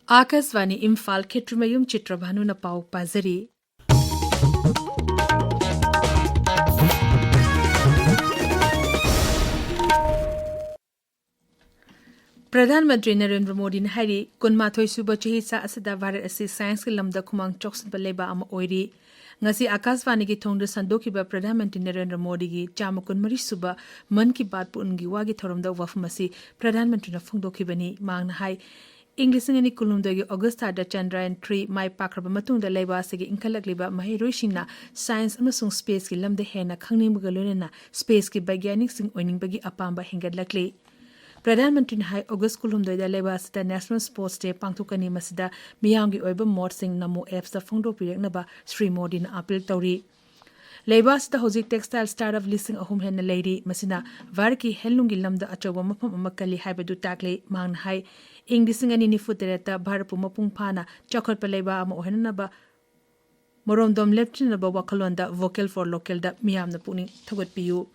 Akashvani Imphal Ksh.Chitrabhanu na pau pazari. Pradhanmantri Narendra Modi na hari kunmathoi suba chahi sa asada Bharat asi science ki lamda khumang choksan baleba ama oiri. Ngasi Akashvani ki thongda sandokiba Pradhanmantri Narendra Modi ki chamakun mari suba man ki baat pu ungi wagi thoromda wafmasi Pradhanmantri na phongdokibani maang na hai English ngani kulumdagi August da Chandrayaan 3 mai pakraba matungda leiba asigi inkhalagliba mahirosingna science amasung space ki lamda hena khangningbga loinana space ki baigyanik sing oiningbagi apamba hengadlakli. Pradhanmantri hai August kulumdoida leiba asida National Sports Day pangthokani masida miyamgi oiba mod sing namo apps da phongdo pireknaba Sri Modi na appeal tawri. Leiba asida hojik textile startup listing ahum henna leiri masina varki hellungi lamda achoba mafam amakali haibadu takle mang hai English ngani ni futereta Bharapu mapung phana chakhat paleba ama ohenaba moromdom lepchinaba wakalonda vocal for local da miyamna puni thogot piyu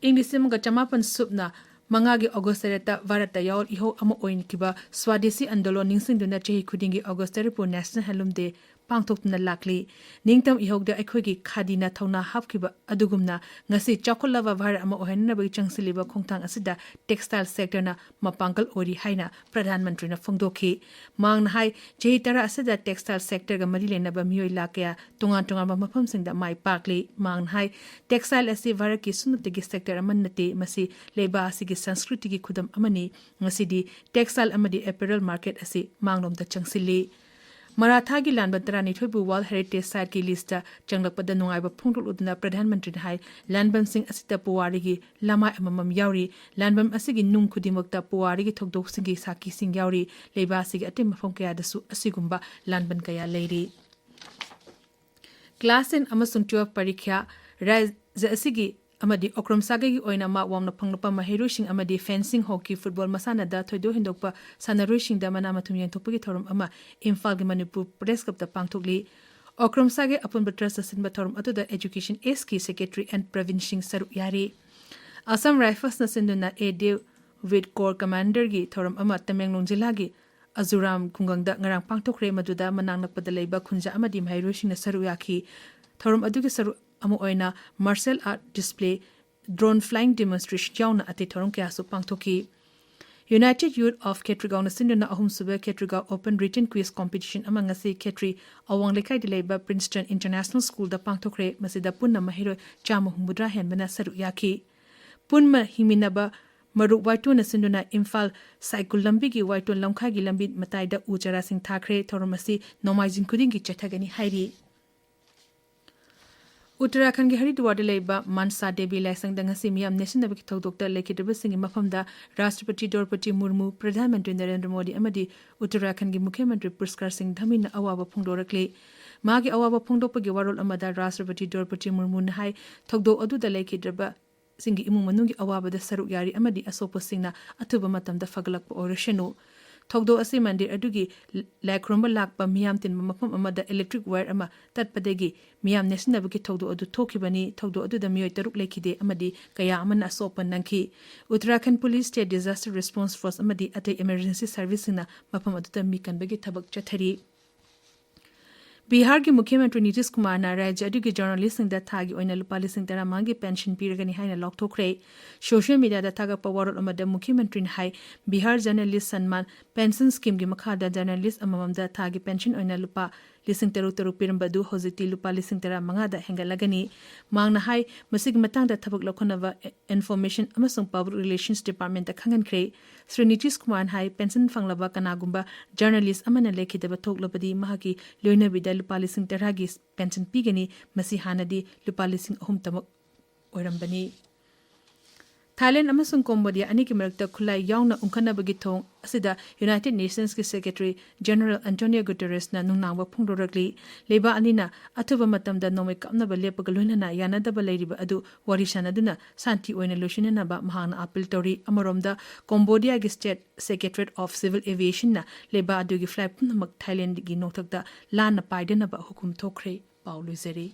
English mga chamapan supna mangagi August reta Bharata yaw iho ama oin kiba swadesi andolon ningsingduna chehi khudingi August repu National Handloom Day pangthokna lakli ningtam ihogda aikhogi khadina thona hapkiba adugumna ngasi chakolava Bharat ama ohenna bagi changsiliba khongthang asida textile sector na mapangkal ori haina Pradhanmantri na phongdokhi mang na hai jehi tara asida textile sector ga mari lena ba mioi lakya tongan tongan mafam singda mai pakli mang na hai textile asi Bharat ki sunutigi sector amannati masi leba asigi sanskriti ki khudam amani ngasi di textile amadi apparel market asi mangnom da changsili Maratha ki land batrani thoibu World Heritage Site ki lista changlakpada nungaiba phungtul udna Pradhanmantri hai landbam sing asita puwari gi lama amamam yauri landbam asigi nung khudimokta puwari gi thokdok singi saki sing yauri leiba asigi atim mafam kaya dasu asigumba landban kaya leiri Class 10 amasung 12 parikya rise asigi amadi okrom sagagi oina ma wamna phangnapa mahirusing amadi fencing hockey football masana da thoido hindokpa sanarusing da mana mathum yentopagi thorum ama Imphal gi Manipur press cup da pangthokli okrom sage apun batra sasin ba thorum atu da education SK secretary and provincing saru yari Assam Rifles na sinduna AD with corps commander gi thorum ama Tamenglong jilla gi Azuram Kungangda ngarang pangthokre maduda manang nakpada leiba khunja amadi mahirusing na saru yakhi thorum adu gi saru Amo oina martial art display drone flying demonstration yauna ati thorong kya su pangthoki United Youth of Ksh.Ganga sinduna ahum sube Ksh.Ganga open written quiz competition amanga si Ksh awang lekai dileba Princeton International School da pangthokre masida punna mahiro chama humudra henbana saru yaki punma himinaba Maruk Waitu na sinduna Imphal cycle lambi gi Waitu lamkha gi lambi mataida ujara sing thakre thoromasi nomaijin kuding gi chathagani hairi Uttarakhand ki Haridwar de leiba Mansa Devi Laisang da ngasi miyam nation da ki thokdokta lekidaba singi mafamda Rashtrapati Draupadi Murmu Pradhanmantri Narendra Modi amadi Uttarakhand ki Mukhyamantri Puraskar Singh Dhamina awaba phongdorakle magi awaba phongdokpagi warol amada Rashtrapati Draupadi Murmu na hai thokdo adu da lekidaba singi imung manungi awaba da saru yari amadi asopo singna athuba matamda fagalakpa orashenu Thokdo asi mandir adugi laikromba lakpa miyam tin mafam amada electric wire ama tatpadegi miyam nesinabaki thokdo adu thokibani thokdo adu da miyoi taruk lekide amadi kaya amana asopan nangki Uttarakhand Police State Disaster Response Force amadi ate emergency service na mafam adu da mikanbagi thabak chathari Bihar ki Mukhyamantri Nitish Kumar na rajya adugi journalist sing da thagi oina lupa lising tara mangi pension piragani haina lokthokre social media da thaga pawarol amada Mukhyamantri hai Bihar journalist Sanman pension scheme gi makha da journalist amamam da thagi pension oina lupa lising taru pirambadu hojiti lupa lising tara manga da hengalagani mangna hai masig matang da thabak lokhonava information amasung public relations department da khangan kre Sri Nitish Kumar hai pension fanglaba kanagumba journalist amana lekhidaba thoklabadi mahaki loinabida lupa lising taragi pension pigani masi hanadi lupa lising ahum tamak oirambani Thailand amasung Cambodia ani ki marakta khulai yauna ungkhanabagi thong asida United Nations ki Secretary General Antonio Guterres na nungnangwa phongdorakli leba anina athuba matamda nomai kapnaba lepaga loinana yanadaba leiriba adu warisanaduna santi oina losinanaba mahana appeal tori amoromda Cambodia ki State Secretariat of Civil Aviation na leba adu gi flight punamak Thailand gi nothakda lana paidanaba hukum thokre paulu zeri